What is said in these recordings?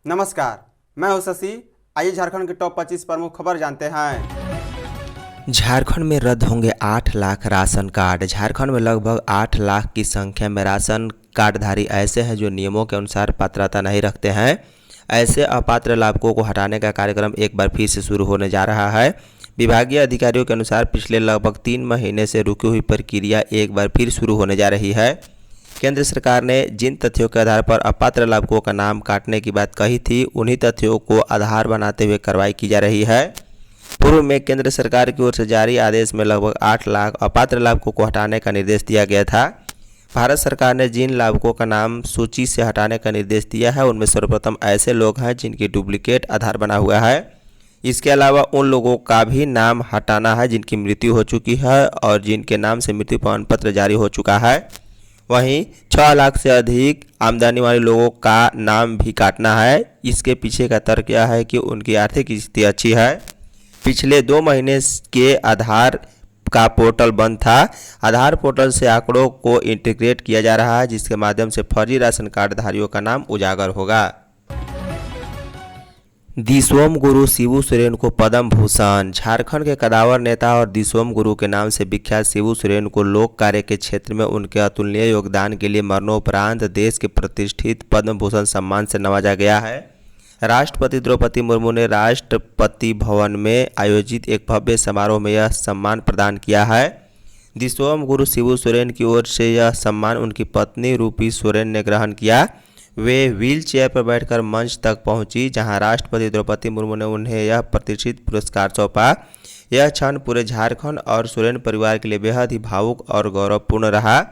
नमस्कार, मैं हूं शशि। आइए झारखंड के टॉप 25 प्रमुख खबर जानते हैं। झारखंड में रद्द होंगे 8 लाख राशन कार्ड। झारखंड में लगभग 8 लाख की संख्या में राशन कार्डधारी ऐसे हैं जो नियमों के अनुसार पात्रता नहीं रखते हैं। ऐसे अपात्र लाभुकों को हटाने का कार्यक्रम एक बार फिर से शुरू होने जा रहा है। विभागीय अधिकारियों के अनुसार पिछले लगभग 3 महीने से रुकी हुई प्रक्रिया एक बार फिर शुरू होने जा रही है। केंद्र सरकार ने जिन तथ्यों के आधार पर अपात्र लाभुकों का नाम काटने की बात कही थी, उन्हीं तथ्यों को आधार बनाते हुए कार्रवाई की जा रही है। पूर्व में केंद्र सरकार की ओर से जारी आदेश में लगभग 8 लाख अपात्र लाभुकों को हटाने का निर्देश दिया गया था। भारत सरकार ने जिन लाभुकों का नाम सूची से हटाने का निर्देश दिया है, उनमें सर्वप्रथम ऐसे लोग हैं जिनकी डुप्लीकेट आधार बना हुआ है। इसके अलावा उन लोगों का भी नाम हटाना है जिनकी मृत्यु हो चुकी है और जिनके नाम से मृत्यु प्रमाण पत्र जारी हो चुका है। वहीं 6 लाख से अधिक आमदनी वाले लोगों का नाम भी काटना है। इसके पीछे का तर्क यह है कि उनकी आर्थिक स्थिति अच्छी है। पिछले 2 महीने के आधार का पोर्टल बंद था। आधार पोर्टल से आंकड़ों को इंटीग्रेट किया जा रहा है, जिसके माध्यम से फर्जी राशन कार्डधारियों का नाम उजागर होगा। दिसोम गुरु शिबू सोरेन को पद्म भूषण। झारखंड के कदावर नेता और दिसोम गुरु के नाम से विख्यात शिबू सोरेन को लोक कार्य के क्षेत्र में उनके अतुलनीय योगदान के लिए मरणोपरांत देश के प्रतिष्ठित पद्म भूषण सम्मान से नवाजा गया है। राष्ट्रपति द्रौपदी मुर्मू ने राष्ट्रपति भवन में आयोजित एक भव्य समारोह में यह सम्मान प्रदान किया है। दिसोम गुरु शिबू सोरेन की ओर से यह सम्मान उनकी पत्नी रूपी सोरेन ने ग्रहण किया। वे व्हील चेयर पर बैठकर मंच तक पहुंची, जहां राष्ट्रपति द्रौपदी मुर्मू ने उन्हें यह प्रतिष्ठित पुरस्कार सौंपा। यह क्षण पूरे झारखंड और सोरेन परिवार के लिए बेहद ही भावुक और गौरवपूर्ण रहा।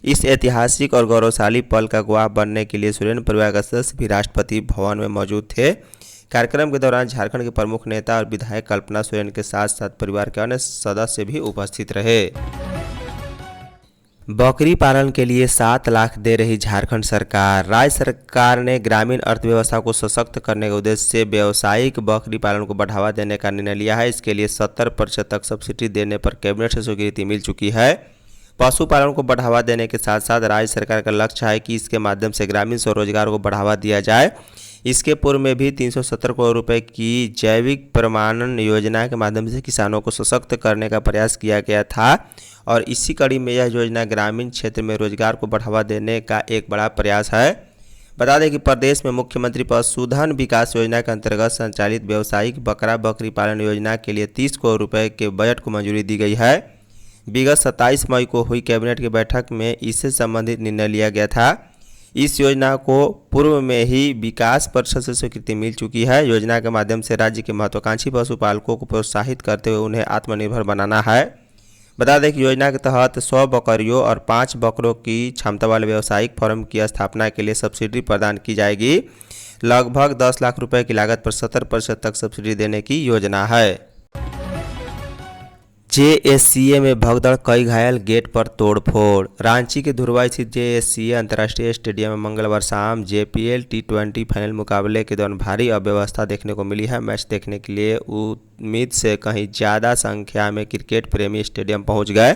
इस ऐतिहासिक और गौरवशाली पल का गवाह बनने के लिए सोरेन परिवार के सदस्य भी राष्ट्रपति भवन में मौजूद थे। कार्यक्रम के दौरान झारखंड के प्रमुख नेता और विधायक कल्पना सोरेन के साथ साथ परिवार के अन्य सदस्य भी उपस्थित रहे। बकरी पालन के लिए 7 लाख दे रही झारखंड सरकार। राज्य सरकार ने ग्रामीण अर्थव्यवस्था को सशक्त करने के उद्देश्य से व्यावसायिक बकरी पालन को बढ़ावा देने का निर्णय लिया है। इसके लिए 70% तक सब्सिडी देने पर कैबिनेट से स्वीकृति मिल चुकी है। पशुपालन को बढ़ावा देने के साथ साथ राज्य सरकार का लक्ष्य है कि इसके माध्यम से ग्रामीण स्वरोजगार को बढ़ावा दिया जाए। इसके पूर्व में भी 370 करोड़ रुपए की जैविक प्रमाणन योजना के माध्यम से किसानों को सशक्त करने का प्रयास किया गया था और इसी कड़ी में यह योजना ग्रामीण क्षेत्र में रोजगार को बढ़ावा देने का एक बड़ा प्रयास है। बता दें कि प्रदेश में मुख्यमंत्री पशुधन विकास योजना के अंतर्गत संचालित व्यावसायिक बकरा बकरी पालन योजना के लिए 30 करोड़ रुपये के बजट को मंजूरी दी गई है। विगत 27 मई को हुई कैबिनेट की बैठक में इससे संबंधित निर्णय लिया गया था। इस योजना को पूर्व में ही विकास परिषद से स्वीकृति मिल चुकी है। योजना के माध्यम से राज्य के महत्वाकांक्षी पशुपालकों को प्रोत्साहित करते हुए उन्हें आत्मनिर्भर बनाना है। बता दें कि योजना के तहत 100 बकरियों और 5 बकरों की क्षमता वाले व्यावसायिक फार्म की स्थापना के लिए सब्सिडी प्रदान की जाएगी। लगभग 10 लाख रुपए की लागत पर 70% तक सब्सिडी देने की योजना है। JSCA में भगदड़, कई घायल, गेट पर तोड़फोड़। रांची के धुरवा स्थित JSCA अंतर्राष्ट्रीय स्टेडियम में मंगलवार शाम JPL T20 फाइनल मुकाबले के दौरान भारी अव्यवस्था देखने को मिली है। मैच देखने के लिए उम्मीद से कहीं ज़्यादा संख्या में क्रिकेट प्रेमी स्टेडियम पहुंच गए,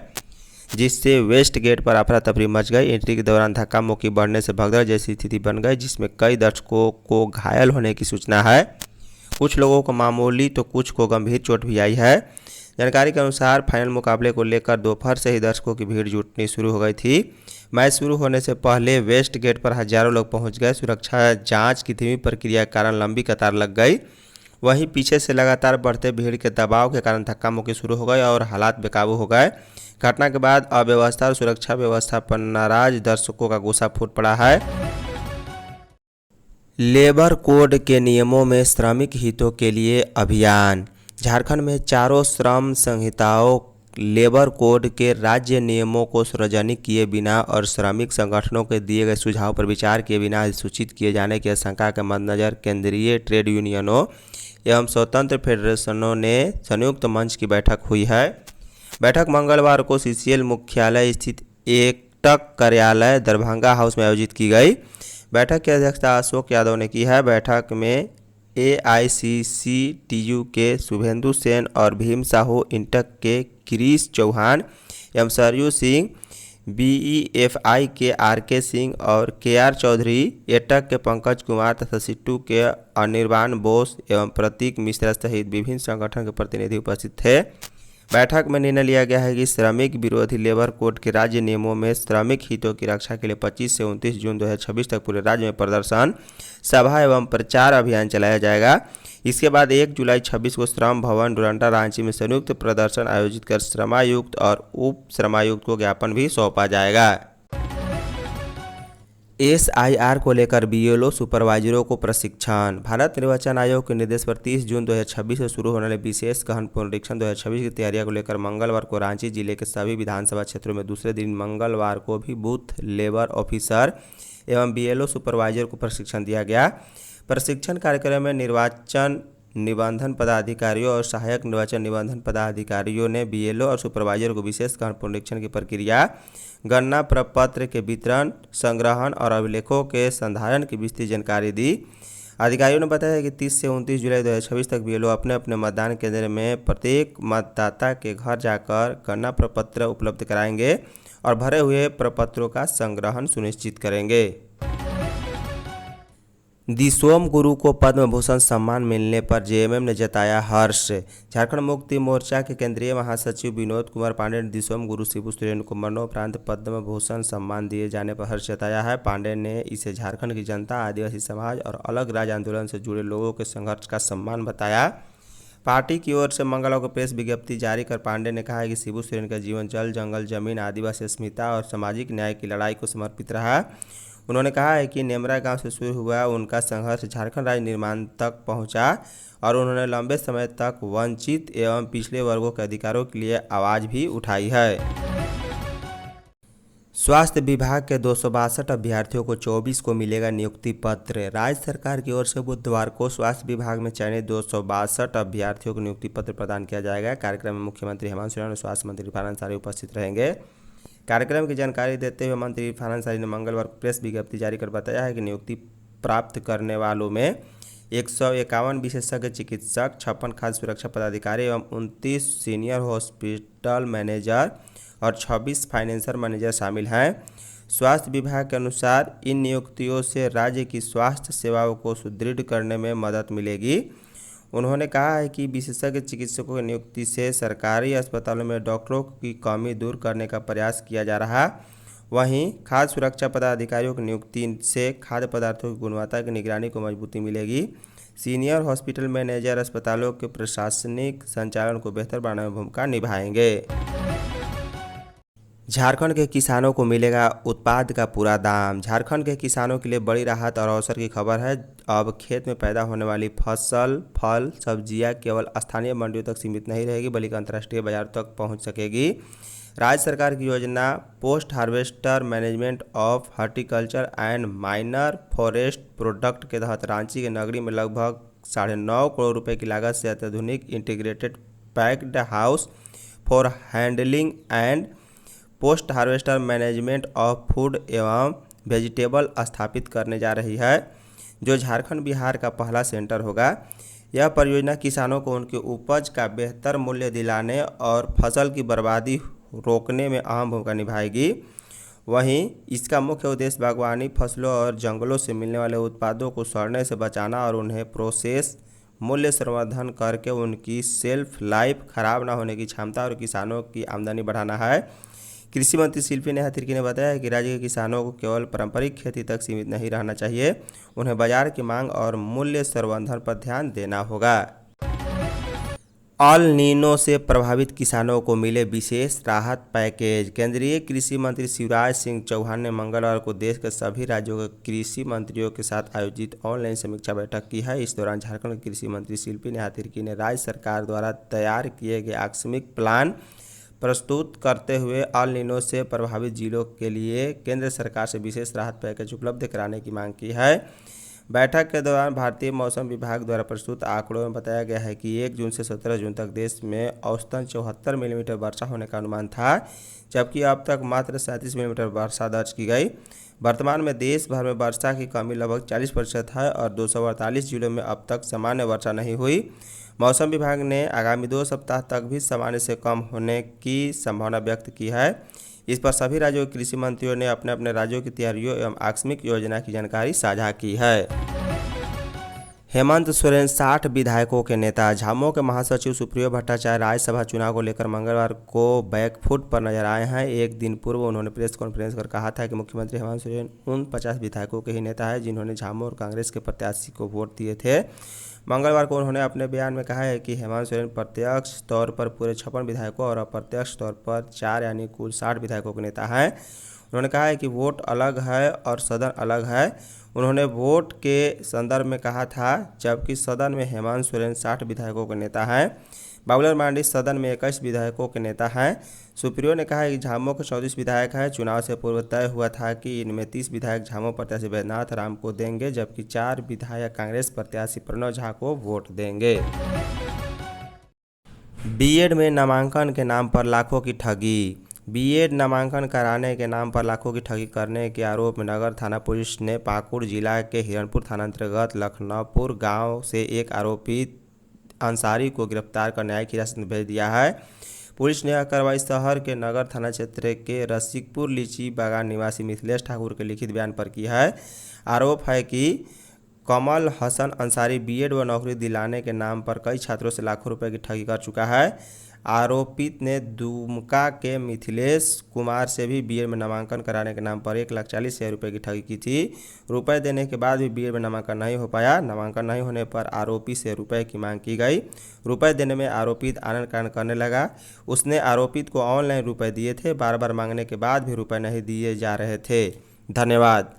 जिससे वेस्ट गेट पर अफरा तफरी मच गई। एंट्री के दौरान धक्का मुक्की बढ़ने से भगदड़ जैसी स्थिति बन गई, जिसमें कई दर्शकों को घायल होने की सूचना है। कुछ लोगों को मामूली तो कुछ को गंभीर चोट भी आई है। जानकारी के अनुसार फाइनल मुकाबले को लेकर दोपहर से ही दर्शकों की भीड़ जुटनी शुरू हो गई थी। मैच शुरू होने से पहले वेस्ट गेट पर हजारों लोग पहुंच गए। सुरक्षा जांच की धीमी प्रक्रिया के कारण लंबी कतार लग गई। वहीं पीछे से लगातार बढ़ते भीड़ के दबाव के कारण धक्का मुक्की शुरू हो गई और हालात बेकाबू हो गए। घटना के बाद अव्यवस्था और सुरक्षा व्यवस्था पर नाराज दर्शकों का गुस्सा फूट पड़ा है। लेबर कोड के नियमों में श्रमिक हितों के लिए अभियान। झारखंड में चारों श्रम संहिताओं लेबर कोड के राज्य नियमों को सार्वजनिक किए बिना और श्रमिक संगठनों के दिए गए सुझाव पर विचार किए बिना सूचित किए जाने की आशंका के मद्देनजर केंद्रीय ट्रेड यूनियनों एवं स्वतंत्र फेडरेशनों ने संयुक्त मंच की बैठक हुई है। बैठक मंगलवार को CCL मुख्यालय स्थित एकटक कार्यालय दरभंगा हाउस में आयोजित की गई। बैठक की अध्यक्षता अशोक यादव ने की है। बैठक में AICCTU के शुभेंदु सेन और भीम साहू, इंटक के गिरीश चौहान एवं सरयू सिंह, BEFI के RK सिंह और KR चौधरी, एटक के पंकज कुमार तथा सिट्टू के अनिर्बाण बोस एवं प्रतीक मिश्रा सहित विभिन्न संगठन के प्रतिनिधि उपस्थित थे। बैठक में निर्णय लिया गया है कि श्रमिक विरोधी लेबर कोड के राज्य नियमों में श्रमिक हितों की रक्षा के लिए 25 से 29 जून 2026 तक पूरे राज्य में प्रदर्शन, सभा एवं प्रचार अभियान चलाया जाएगा। इसके बाद 1 जुलाई 26 को श्रम भवन डोरंडा रांची में संयुक्त प्रदर्शन आयोजित कर श्रमायुक्त और उप श्रमायुक्त को ज्ञापन भी सौंपा जाएगा। SIR को लेकर BLO सुपरवाइजरों को प्रशिक्षण। भारत निर्वाचन आयोग के निर्देश पर 30 जून 2026 से शुरू होने वाले विशेष गहन पुनरीक्षण 2026 की तैयारियों को लेकर मंगलवार को रांची जिले के सभी विधानसभा क्षेत्रों में दूसरे दिन मंगलवार को भी बूथ लेबर ऑफिसर एवं BLO सुपरवाइजर को प्रशिक्षण दिया गया। प्रशिक्षण कार्यक्रम में निर्वाचन निबंधन पदाधिकारियों और सहायक निर्वाचन निबंधन पदाधिकारियों ने BLO और सुपरवाइजर को विशेष गहन पुनरीक्षण की प्रक्रिया, गणना प्रपत्र के वितरण, संग्रहण और अभिलेखों के संधारण की विस्तृत जानकारी दी। अधिकारियों ने बताया कि 30 से 29 जुलाई 2026 तक BLO अपने अपने मतदान केंद्र में प्रत्येक मतदाता के घर जाकर गणना प्रपत्र उपलब्ध कराएंगे और भरे हुए प्रपत्रों का संग्रहण सुनिश्चित करेंगे। दिसोम गुरु को पद्म भूषण सम्मान मिलने पर JMM ने जताया हर्ष। झारखंड मुक्ति मोर्चा के केंद्रीय महासचिव विनोद कुमार पांडे ने दिसोम गुरु शिबू सोरेन को मरणोपरांत पद्म भूषण सम्मान दिए जाने पर हर्ष जताया है। पांडे ने इसे झारखंड की जनता, आदिवासी समाज और अलग राज्य आंदोलन से जुड़े लोगों के संघर्ष का सम्मान बताया। पार्टी की ओर से मंगलवार को प्रेस विज्ञप्ति जारी कर पांडे ने कहा है कि शिबू सोरेन का जीवन जल, जंगल, जमीन, आदिवासी अस्मिता और सामाजिक न्याय की लड़ाई को समर्पित रहा। उन्होंने कहा है कि नेमरा गांव से शुरू हुआ उनका संघर्ष झारखंड राज्य निर्माण तक पहुंचा और उन्होंने लंबे समय तक वंचित एवं पिछड़े वर्गों के अधिकारों के लिए आवाज़ भी उठाई है। स्वास्थ्य विभाग के 262 अभ्यर्थियों को 24 को मिलेगा नियुक्ति पत्र। राज्य सरकार की ओर से बुधवार को स्वास्थ्य विभाग में चयनित 262 अभ्यर्थियों को नियुक्ति पत्र प्रदान किया जाएगा। कार्यक्रम में मुख्यमंत्री हेमंत सोरेन और स्वास्थ्य मंत्री इरफान अंसारी उपस्थित रहेंगे। कार्यक्रम की जानकारी देते हुए मंत्री इरफान अंसारी ने मंगलवार को प्रेस विज्ञप्ति जारी कर बताया है कि नियुक्ति प्राप्त करने वालों में 151 विशेषज्ञ चिकित्सक, 56 खाद्य सुरक्षा पदाधिकारी एवं 29 सीनियर हॉस्पिटल मैनेजर और 26 फाइनेंशियल मैनेजर शामिल हैं। स्वास्थ्य विभाग के अनुसार इन नियुक्तियों से राज्य की स्वास्थ्य सेवाओं को सुदृढ़ करने में मदद मिलेगी। उन्होंने कहा है कि विशेषज्ञ चिकित्सकों की नियुक्ति से सरकारी अस्पतालों में डॉक्टरों की कमी दूर करने का प्रयास किया जा रहा। वहीं खाद्य सुरक्षा पदाधिकारियों की नियुक्ति से खाद्य पदार्थों की गुणवत्ता की निगरानी को मजबूती मिलेगी। सीनियर हॉस्पिटल मैनेजर अस्पतालों के प्रशासनिक संचालन को बेहतर बनाने में भूमिका निभाएंगे। झारखंड के किसानों को मिलेगा उत्पाद का पूरा दाम। झारखंड के किसानों के लिए बड़ी राहत और अवसर की खबर है। अब खेत में पैदा होने वाली फसल, फल, सब्जियां केवल स्थानीय मंडियों तक सीमित नहीं रहेगी बल्कि अंतर्राष्ट्रीय बाजार तक पहुंच सकेगी। राज्य सरकार की योजना post harvester management of horticulture and minor forest product के तहत रांची के नगरी में लगभग 9.5 करोड़ रुपए की लागत से अत्याधुनिक integrated packed house for handling and post harvester management of food एवं वेजिटेबल स्थापित करने जा रही है, जो झारखंड बिहार का पहला सेंटर होगा। यह परियोजना किसानों को उनके उपज का बेहतर मूल्य दिलाने और फसल की बर्बादी रोकने में अहम भूमिका निभाएगी। वहीं इसका मुख्य उद्देश्य बागवानी फसलों और जंगलों से मिलने वाले उत्पादों को सड़ने से बचाना और उन्हें प्रोसेस मूल्य संवर्धन करके उनकी सेल्फ लाइफ खराब ना होने की क्षमता और किसानों की आमदनी बढ़ाना है। कृषि मंत्री शिल्पी नेहा तिर्की ने बताया कि राज्य के किसानों को केवल पारंपरिक खेती तक सीमित नहीं रहना चाहिए, उन्हें बाजार की मांग और मूल्य संवर्धन पर ध्यान देना होगा। अल नीनो से प्रभावित किसानों को मिले विशेष राहत पैकेज। केंद्रीय कृषि मंत्री शिवराज सिंह चौहान ने मंगलवार को देश के सभी राज्यों के कृषि मंत्रियों के साथ आयोजित ऑनलाइन समीक्षा बैठक की है। इस दौरान झारखंड के कृषि मंत्री शिल्पी नेहा तिर्की ने राज्य सरकार द्वारा तैयार किए गए आकस्मिक प्लान प्रस्तुत करते हुए अल नीनो से प्रभावित जिलों के लिए केंद्र सरकार से विशेष राहत पैकेज उपलब्ध कराने की मांग की है। बैठक के दौरान भारतीय मौसम विभाग द्वारा प्रस्तुत आंकड़ों में बताया गया है कि 1 जून से 17 जून तक देश में औसतन 74 मिलीमीटर वर्षा होने का अनुमान था, जबकि अब तक मात्र 37 मिलीमीटर वर्षा दर्ज की गई। वर्तमान में देश भर में वर्षा की कमी लगभग 40% है और 248 जिलों में अब तक सामान्य वर्षा नहीं हुई। मौसम विभाग ने आगामी 2 सप्ताह तक भी सामान्य से कम होने की संभावना व्यक्त की है। इस पर सभी राज्यों के कृषि मंत्रियों ने अपने अपने राज्यों की तैयारियों एवं आकस्मिक योजना की जानकारी साझा की है। हेमंत सोरेन 60 विधायकों के नेता। झामुमो के महासचिव सुप्रियो भट्टाचार्य राज्यसभा चुनाव को लेकर मंगलवार को बैकफुट पर नजर आए हैं। एक दिन पूर्व उन्होंने प्रेस कॉन्फ्रेंस कर कहा था कि मुख्यमंत्री हेमंत सोरेन उन 50 विधायकों के ही नेता हैं जिन्होंने झामुमो और कांग्रेस के प्रत्याशी को वोट दिए थे। मंगलवार को उन्होंने अपने बयान में कहा है कि हेमंत सोरेन प्रत्यक्ष तौर पर पूरे 56 विधायकों और अप्रत्यक्ष तौर पर 4 यानी कुल 60 विधायकों के नेता हैं। उन्होंने कहा है कि वोट अलग है और सदन अलग है। उन्होंने वोट के संदर्भ में कहा था, जबकि सदन में हेमंत सोरेन 60 विधायकों के नेता हैं। बाबूलाल मरांडी सदन में 21 विधायकों के नेता हैं। सुप्रियो ने कहा है कि झामुमो के 34 विधायक हैं। चुनाव से पूर्व तय हुआ था कि इनमें 30 विधायक झामुमो प्रत्याशी बैद्यनाथ राम को देंगे, जबकि 4 विधायक कांग्रेस प्रत्याशी प्रणव झा को वोट देंगे। बीएड में नामांकन के नाम पर लाखों की ठगी। बीएड नामांकन कराने के नाम पर लाखों की ठगी करने के आरोप में नगर थाना पुलिस ने पाकुड़ जिला के हिरणपुर थाना अंतर्गत लखनपुर गांव से एक आरोपित अंसारी को गिरफ्तार कर न्यायिक हिरासत में भेज दिया है। पुलिस ने कार्रवाई शहर के नगर थाना क्षेत्र के रसिकपुर लीची बागान निवासी मिथिलेश ठाकुर के लिखित बयान पर की है। आरोप है कि कमल हसन अंसारी बीएड व नौकरी दिलाने के नाम पर कई छात्रों से लाखों रुपए की ठगी कर चुका है। आरोपित ने दुमका के मिथिलेश कुमार से भी बीएड में नामांकन कराने के नाम पर 1,40,000 रुपये की ठगी की थी। रुपए देने के बाद भी बीएड में नामांकन नहीं हो पाया। नामांकन नहीं होने पर आरोपी से रुपए की मांग की गई। रुपए देने में आरोपित आनन कानन करने लगा। उसने आरोपित को ऑनलाइन रुपए दिए थे। बार बार मांगने के बाद भी रुपए नहीं दिए जा रहे थे। धन्यवाद।